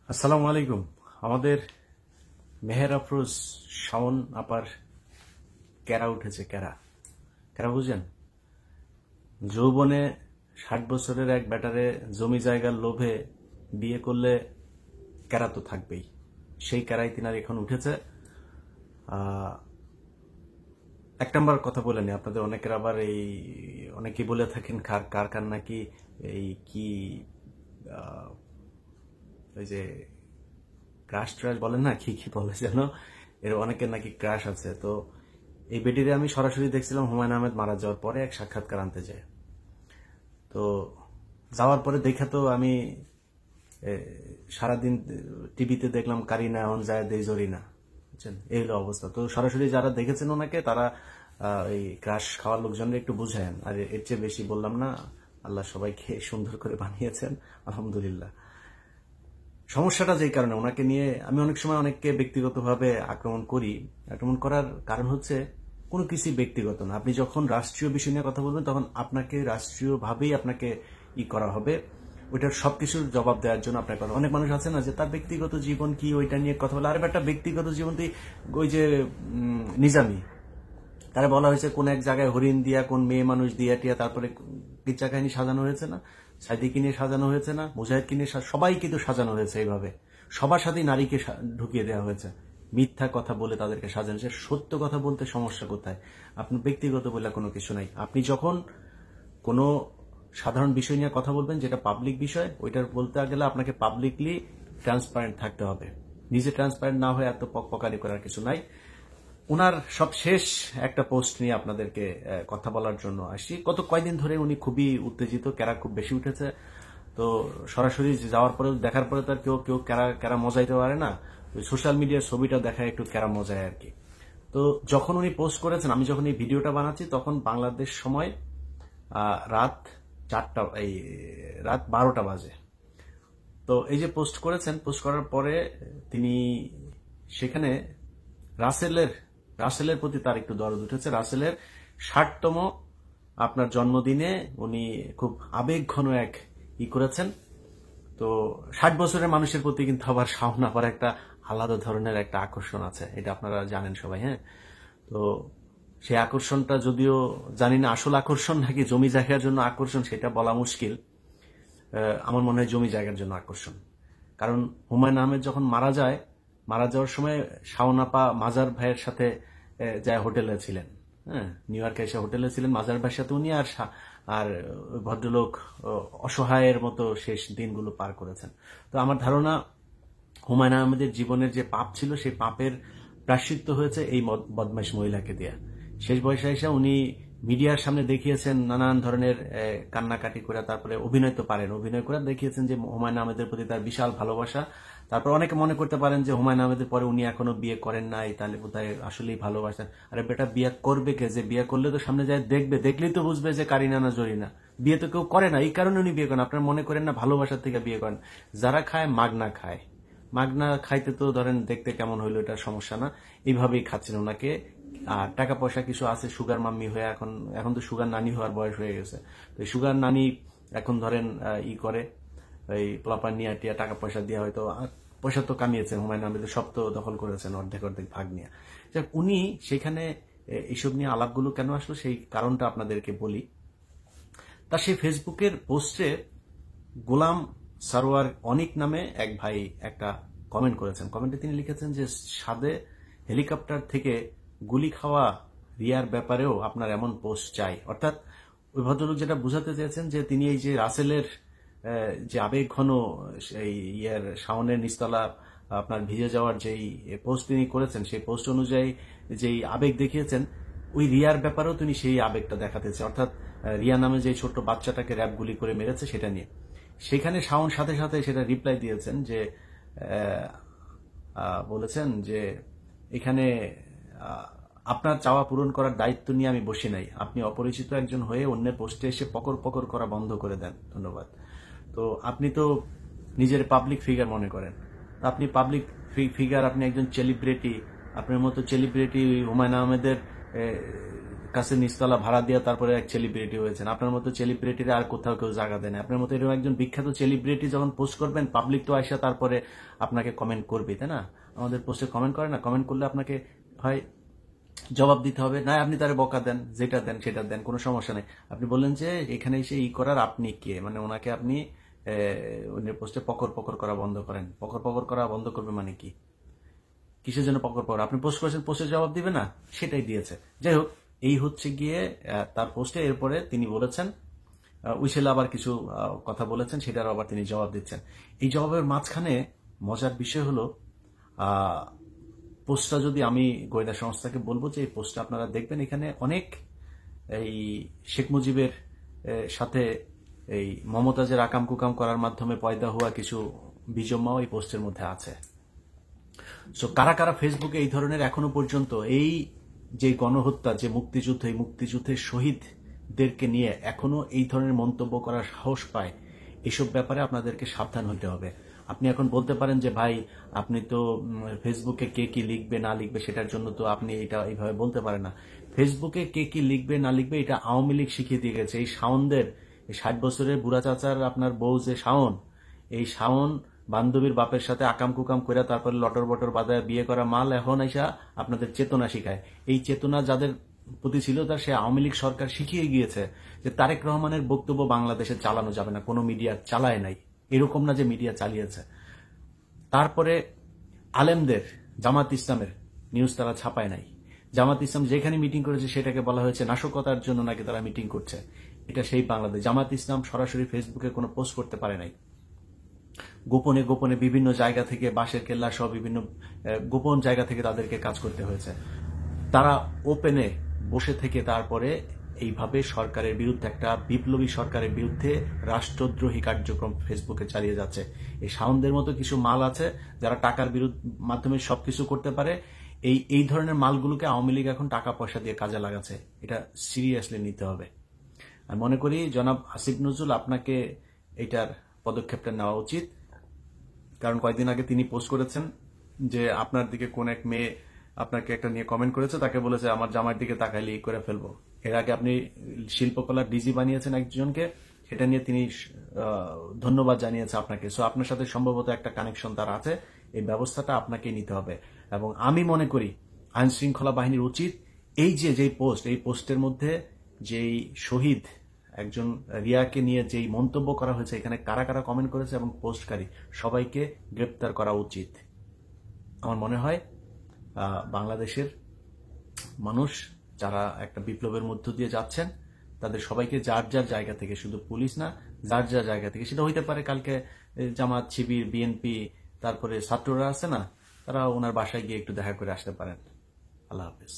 আসসালামু আলাইকুম। আমাদের মেহের আফরোজ শাওন আপার ক্যারা উঠেছে। ক্যারা ক্যারা বুঝেন? যৌবনে 60 বছরের এক ব্যাটারে জমি জায়গার লোভে বিয়ে করলে ক্যারা তো থাকবেই। সেই ক্যারাই তিনার এখন উঠেছে। এক নম্বর কথা বলে নি, আপনাদের অনেকের আবার এই অনেকেই বলে থাকেন কার কার কার নাকি এই কি ওই যে ক্রাশ ট্রাশ বলেন না, কি কি বলে যেন, এর অনেকের নাকি ক্রাশ আছে। তো এই বেটিরে আমি সরাসরি দেখছিলাম হুমায়ুন আহমেদ মারা যাওয়ার পরে এক সাক্ষাৎকার আনতে যায়। তো যাওয়ার পরে দেখে তো আমি সারাদিন টিভিতে দেখলাম কারিনা অন যায় দেই জরিনা, বুঝছেন, এই হলো অবস্থা। তো সরাসরি যারা দেখেছেন ওনাকে তারা এই ক্রাশ খাওয়ার লোকজনরা একটু বুঝায়েন। আর এর চেয়ে বেশি বললাম না। আল্লাহ সবাইকে সুন্দর করে বানিয়েছেন, আলহামদুলিল্লাহ। সমস্যাটা যেই কারণে ওনাকে নিয়ে আমি অনেক সময় অনেককে ব্যক্তিগতভাবে আক্রমণ করি। আক্রমণ করার কারণ হচ্ছে কোনো কিছুই ব্যক্তিগত না। আপনি যখন রাষ্ট্রীয় বিষয় নিয়ে কথা বলবেন তখন আপনাকে রাষ্ট্রীয়ভাবেই আপনাকে করা হবে। ওইটার সবকিছুর জবাব দেওয়ার জন্য আপনার কথা। অনেক মানুষ আছে না যে তার ব্যক্তিগত জীবন কি ওইটা নিয়ে কথা বলে। আর একটা ব্যক্তিগত জীবন তুই ওই যে নিজামী, তারা বলা হয়েছে কোন এক জায়গায় হরিণ দিয়া কোন মেয়ে মানুষ দিয়া টিয়া তারপরে কিচ্ছা কাহিনী সাজানো হয়েছে না, সাইদিকে নিয়ে সাজানো হয়েছে না, মুজাহিদকে নিয়ে সবাই কিন্তু সাজানো হয়েছে। এইভাবে সবার সাথেই নারীকে ঢুকিয়ে দেওয়া হয়েছে। মিথ্যা কথা বলে তাদেরকে সাজানো হয়েছে। সত্য কথা বলতে সমস্যা কোথায়? আপনার ব্যক্তিগত বলে কোনো কিছু নাই। আপনি যখন কোনো সাধারণ বিষয় নিয়ে কথা বলবেন যেটা পাবলিক বিষয়, ওইটার বলতে গেলে আপনাকে পাবলিকলি ট্রান্সপারেন্ট থাকতে হবে। নিজে ট্রান্সপারেন্ট না হয়ে এত পকপকানি করার কিছু নাই। উনার সব শেষ একটা পোস্ট নিয়ে আপনাদেরকে কথা বলার জন্য আসি। গত কয়েকদিন ধরে উনি খুবই উত্তেজিত, ক্যারা খুব বেশি উঠেছে। তো সরাসরি যাওয়ার পরে দেখার পরে তার কেউ কেউ ক্যারা ক্যারা মজাইতে পারে না, সোশ্যাল মিডিয়ার ছবিটা দেখায় একটু ক্যারা মজায় আর কি। তো যখন উনি পোস্ট করেছেন, আমি যখন এই ভিডিওটা বানাচ্ছি তখন বাংলাদেশ সময় রাত 4টা, এই রাত 12টা বাজে। তো এই যে পোস্ট করেছেন, পোস্ট করার পরে তিনি সেখানে রাসেলের প্রতি তার একটু দরদ উঠেছে। রাসেলের 60তম আপনার জন্মদিনে উনি খুব আবেগঘন এক করেছেন। তো 60 বছরের মানুষের প্রতি কিন্তু আবার শাওন আপার একটা আলাদা ধরনের একটা আকর্ষণ আছে, এটা আপনারা জানেন সবাই। হ্যাঁ, তো সেই আকর্ষণটা যদিও জানি না আসল আকর্ষণ নাকি জমি জায়গার জন্য আকর্ষণ, সেটা বলা মুশকিল। আমার মনে হয় জমি জায়গার জন্য আকর্ষণ। কারণ হুমায়ুন আহমেদ যখন মারা যাওয়ার সময় শাওন আপা মাজার ভাইয়ের সাথে যায় হোটেলে ছিলেন। হ্যাঁ, নিউ ইয়র্কে এসে হোটেলে ছিলেন মাজার ভাইয়ের সাথে উনি। আর ভদ্রলোক অসহায়ের মতো শেষ দিনগুলো পার করেছেন। তো আমার ধারণা হুমায়ুন আহমেদের জীবনের যে পাপ ছিল সেই পাপের প্রায়শ্চিত্ত হয়েছে এই বদমাইশ মহিলাকে দেয়া। শেষ বয়সে এসে উনি মিডিয়ার সামনে দেখিয়েছেন নানান ধরনের কান্নাকাটি করে, তারপরে অভিনয় তো পারেন, অভিনয় করে দেখিয়েছেন যে হুমায়ুন আহমেদের প্রতি তার বিশাল ভালোবাসা। তারপর অনেকে মনে করতে পারেন যে হুমায়ুন আহমেদের পরে উনি এখনো বিয়ে করেন নাই, তাহলে বোধহয় আসলেই ভালোবাসেন। আরে বেটা, বিয়ে করবে কে? যে বিয়ে করলে তো সামনে যায় দেখবে, দেখলেই তো বুঝবে যে কারিনা না জরিনা। বিয়ে তো কেউ করে না, এই কারণে উনি বিয়ে করেন। আপনারা মনে করেন না ভালোবাসার থেকে বিয়ে করেন। যারা খায় মাগনা খায়, মাগনা খাইতে তো ধরেন দেখতে কেমন হইলো এটা সমস্যা না, এইভাবেই খাচ্ছেন ওনাকে। আর টাকা পয়সা কিছু আছে, সুগার মাম্মি হয়ে এখন তো সুগার নানি হওয়ার বয়স হয়ে গেছে। তো সুগার নানি এখন ধরেন করে এই প্লাপার নিয়ে টিয়া টাকা পয়সা দিয়ে হয়তো পয়সা তো কামিয়েছেন হুমায়ুন আহমেদ, সব তো দখল করেছেন অর্ধেক অর্ধেক ভাগ নিয়ে। উনি সেখানে এইসব নিয়ে আলাপগুলো কেন আসলো সেই কারণটা আপনাদেরকে বলি। তা সেই ফেসবুকের পোস্টে গোলাম সারোয়ার অনিক নামে এক ভাই একটা কমেন্ট করেছেন। কমেন্টে তিনি লিখেছেন যে সাদে হেলিকপ্টার থেকে গুলি খাওয়া রিয়ার ব্যাপারেও আপনার এমন পোস্ট চাই। অর্থাৎ ওই ভদ্রলোক যেটা বুঝাতে চেয়েছেন যে তিনি এই যে রাসেলের যে আবেগ ঘন এই শাওনের নিচতলা আপনার ভিজে যাওয়ার যেই পোস্ট তিনি করেছেন, সেই পোস্ট অনুযায়ী যেই আবেগ দেখিয়েছেন, ওই রিয়ার ব্যাপারেও তিনি সেই আবেগটা দেখাতেছে। অর্থাৎ রিয়া নামে যে ছোট্ট বাচ্চাটাকে র্যাব গুলি করে মেরেছে সেটা নিয়ে। সেখানে শাওন সাথে সাথে সেটা রিপ্লাই দিয়েছেন যে বলেছেন যে এখানে আপনার চাওয়া পূরণ করার দায়িত্ব নিয়ে আমি বসে নাই। আপনি অপরিচিত একজন হয়ে অন্যের পোস্টে এসে পকর পকর করা বন্ধ করে দেন। ধন্যবাদ। তো আপনি তো নিজের পাবলিক ফিগার মনে করেন, আপনি পাবলিক ফিগার, আপনি একজন সেলিব্রিটি। আপনার মতো সেলিব্রিটি হুমায়ুন আহমেদের কাছে নিচতলা ভাড়া দিয়ে তারপরে এক সেলিব্রিটি হয়েছেন। আপনার মতো সেলিব্রিটিরা আর কোথাও কেউ জায়গা দেয় না। আপনার মতো এরকম একজন বিখ্যাত সেলিব্রিটি যখন পোস্ট করবেন, পাবলিক তো আইসা তারপরে আপনাকে কমেন্ট করবে, তাই না? আমাদের পোস্টে কমেন্ট করে না, কমেন্ট করলে আপনাকে হয় জবাব দিতে হবে, না আপনি তারে বকা দেন, যেটা দেন সেটা দেন, কোনো সমস্যা নেই। আপনি বললেন যে এখানে এসে করার আপনি কে, মানে ওনাকে আপনি পোস্টে পকর পকর করা বন্ধ করেন। পকর পকর করা বন্ধ করবে মানে কি? কিসের জন্য পকর পকর? আপনি পোস্ট করেছেন, পোস্টে জবাব দিবে না, সেটাই দিয়েছে। যাই হোক, এই হচ্ছে গিয়ে তার পোস্টে। এরপরে তিনি বলেছেন, উইসেল আবার কিছু কথা বলেছেন, সেটার আবার তিনি জবাব দিচ্ছেন। এই জবাবের মাঝখানে মজার বিষয় হলো, পোস্টটা যদি আমি গোয়েন্দা সংস্থাকে বলবো যে এই পোস্টটা আপনারা দেখবেন, এখানে অনেক এই শেখ মুজিবের সাথে এই মমতাজের আকাম কুকাম করার মাধ্যমে পয়দা হওয়া কিছু বিজম্মাও এই পোস্টের মধ্যে আছে। সো কারা কারা ফেসবুকে এই ধরনের এখনো পর্যন্ত এই যে গণহত্যা, যে মুক্তিযুদ্ধ, এই মুক্তিযুদ্ধের শহীদদেরকে নিয়ে এখনো এই ধরনের মন্তব্য করার সাহস পায়, এসব ব্যাপারে আপনাদেরকে সাবধান হতে হবে। আপনি এখন বলতে পারেন যে ভাই আপনি তো ফেসবুকে কে কি লিখবে না লিখবে সেটার জন্য তো আপনি এটা এইভাবে বলতে পারেন না। ফেসবুকে কে কি লিখবে না লিখবে এটা আওয়ামী লীগ শিখিয়ে দিয়ে গেছে। এই শাওনদের, এই 60 বছরের বুড়া চাচার আপনার বউ যে শাওন, এই শাওন বান্ধবীর বাপের সাথে আকাম কুকাম করে তারপরে লটর বটর বাজায় বিয়ে করা মাল এখন এসা আপনাদের চেতনা শিখায়। এই চেতনা যাদের প্রতি ছিল তার সে আওয়ামী লীগ সরকার শিখিয়ে গিয়েছে যে তারেক রহমানের বক্তব্য বাংলাদেশে চালানো যাবে না, কোনো মিডিয়া চালায় নাই, এরকম না যে মিডিয়া চালিয়েছে। তারপরে আলেমদের, জামাত ইসলামের নিউজ তারা ছাপায় নাই। জামাত ইসলাম যেখানে মিটিং করেছে সেটাকে বলা হয়েছে নাশকতার জন্য নাকি তারা মিটিং করছে। এটা সেই বাংলাদেশ। জামাত ইসলাম সরাসরি ফেসবুকে কোনো পোস্ট করতে পারে নাই। গোপনে গোপনে বিভিন্ন জায়গা থেকে, বাঁশের কেল্লা সহ বিভিন্ন গোপন জায়গা থেকে তাদেরকে কাজ করতে হয়েছে। তারা ওপেনে বসে থেকে তারপরে এইভাবে সরকারের বিরুদ্ধে, একটা বিপ্লবী সরকারের বিরুদ্ধে রাষ্ট্রদ্রোহী কার্যক্রম ফেসবুকে চালিয়ে যাচ্ছে। এই শাওনদের মতো কিছু মাল আছে যারা টাকার মাধ্যমে সবকিছু করতে পারে। এই ধরনের মালগুলোকে আওয়ামী লীগ এখন টাকা পয়সা দিয়ে কাজে লাগাচ্ছে। এটা সিরিয়াসলি নিতে হবে। আমি মনে করি জনাব আসিফ নজরুল আপনাকে এটার পদক্ষেপটা নেওয়া উচিত। কারণ কয়েকদিন আগে তিনি পোস্ট করেছেন যে আপনার দিকে কোন এক মেয়ে আপনাকে একটা নিয়ে কমেন্ট করেছে, তাকে বলেছে আমার জামার দিকে তাকাইলে করে ফেলবো। এর আগে আপনি শিল্পকলার ডিজি বানিয়েছেন একজনকে, সেটা নিয়ে তিনি ধন্যবাদ জানিয়েছে আপনাকে। সো আপনার সাথে সম্ভবত একটা কানেকশন তার আছে। এই ব্যবস্থাটা আপনাকে নিতে হবে। এবং আমি মনে করি আইন শৃঙ্খলা বাহিনীর উচিত এই যে পোস্ট, এই পোস্টের মধ্যে যেই শহীদ একজন রিয়াকে নিয়ে যেই মন্তব্য করা হয়েছে, এখানে কারা কারা কমেন্ট করেছে এবং পোস্টকারী সবাইকে গ্রেপ্তার করা উচিত। আমার মনে হয় বাংলাদেশের মানুষ যারা একটা বিপ্লবের মধ্য দিয়ে যাচ্ছেন তাদের সবাইকে যার যার জায়গা থেকে, শুধু পুলিশ না, যার যার জায়গা থেকে, সেটা হইতে পারে কালকে জামাত, শিবির, বিএনপি, তারপরে ছাত্ররা আছে না, তারা ওনার বাসায় গিয়ে একটু দেখা করে আসতে পারেন। আল্লাহ হাফেজ।